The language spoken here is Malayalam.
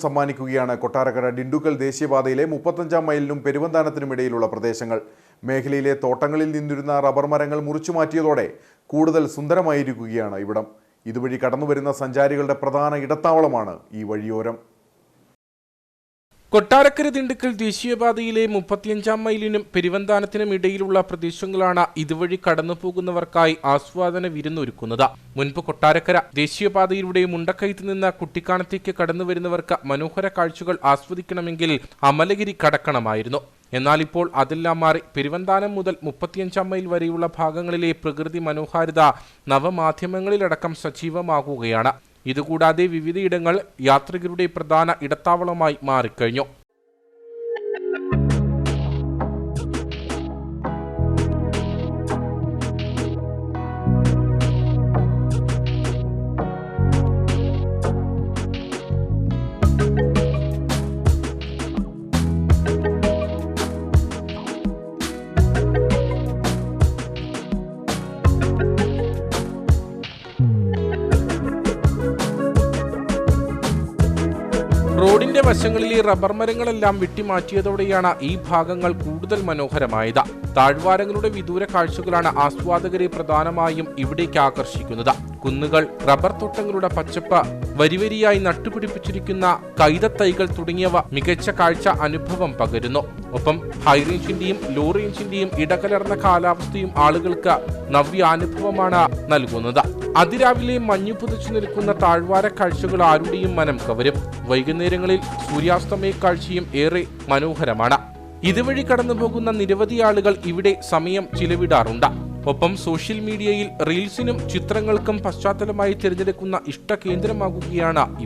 സമ്മാനിക്കുകയാണ് കൊട്ടാരക്കര ഡിണ്ടുക്കൽ ദേശീയപാതയിലെ 35-ാം മൈലിനും പെരുവന്താനത്തിനുമിടയിലുള്ള പ്രദേശങ്ങൾ. മേഖലയിലെ തോട്ടങ്ങളിൽ നിന്നിരുന്ന റബ്ബർ മരങ്ങൾ മുറിച്ചു മാറ്റിയതോടെ കൂടുതൽ സുന്ദരമായിരിക്കുകയാണ് ഇവിടം. ഇതുവഴി കടന്നുവരുന്ന സഞ്ചാരികളുടെ പ്രധാന ഇടത്താവളമാണ് ഈ വഴിയോരം. കൊട്ടാരക്കര ദിണ്ടുക്കൽ ദേശീയപാതയിലെ 35-ാം മൈലിനും പെരുവന്താനത്തിനും ഇടയിലുള്ള പ്രദേശങ്ങളാണ് ഇതുവഴി കടന്നുപോകുന്നവർക്കായി ആസ്വാദന വിരുന്നൊരുക്കുന്നത്. മുൻപ് കൊട്ടാരക്കര ദേശീയപാതയിലൂടെ മുണ്ടക്കയത്ത് നിന്ന് കുട്ടിക്കാനത്തേക്ക് കടന്നുവരുന്നവർക്ക് മനോഹര കാഴ്ചകൾ ആസ്വദിക്കണമെങ്കിൽ അമലഗിരി കടക്കണമായിരുന്നു. എന്നാൽ ഇപ്പോൾ അതെല്ലാം മാറി പെരുവന്താനം മുതൽ 35-ാം മൈൽ വരെയുള്ള ഭാഗങ്ങളിലെ പ്രകൃതി മനോഹാരിത നവമാധ്യമങ്ങളിലടക്കം സജീവമാകുകയാണ്. ഇതുകൂടാതെ വിവിധയിടങ്ങൾ യാത്രികരുടെ പ്രധാന ഇടത്താവളമായി മാറിക്കഴിഞ്ഞു. റോഡിന്റെ വശങ്ങളിലെ റബ്ബർ മരങ്ങളെല്ലാം വെട്ടിമാറ്റിയതോടെയാണ് ഈ ഭാഗങ്ങൾ കൂടുതൽ മനോഹരമായത്. താഴ്വാരങ്ങളുടെ വിദൂര കാഴ്ചകളാണ് ആസ്വാദകരെ പ്രധാനമായും ഇവിടേക്ക് ആകർഷിക്കുന്നത്. കുന്നുകൾ, റബ്ബർ തോട്ടങ്ങളുടെ പച്ചപ്പ്, വരിവരിയായി നട്ടുപിടിപ്പിച്ചിരിക്കുന്ന കൈതത്തൈകൾ തുടങ്ങിയവ മികച്ച കാഴ്ച അനുഭവം പകരുന്നു. ഒപ്പം ഹൈറേഞ്ചിന്റെയും ലോ റേഞ്ചിന്റെയും ഇടകലർന്ന കാലാവസ്ഥയും ആളുകൾക്ക് നവ്യാനുഭവമാണ് നൽകുന്നത്. അതിരാവിലെ മഞ്ഞു പുതച്ചു നിൽക്കുന്ന താഴ്വാര കാഴ്ചകൾ ആരുടെയും മനം കവരും. വൈകുന്നേരങ്ങളിൽ സൂര്യാസ്തമയ കാഴ്ചയും ഏറെ മനോഹരമാണ്. ഇതുവഴി കടന്നുപോകുന്ന നിരവധി ആളുകൾ ഇവിടെ സമയം ചിലവിടാറുണ്ട്. ഒപ്പം സോഷ്യൽ മീഡിയയിൽ റീൽസിനും ചിത്രങ്ങൾക്കും പശ്ചാത്തലമായി തിരഞ്ഞെടുക്കുന്ന ഇഷ്ട കേന്ദ്രമാകുകയാണ്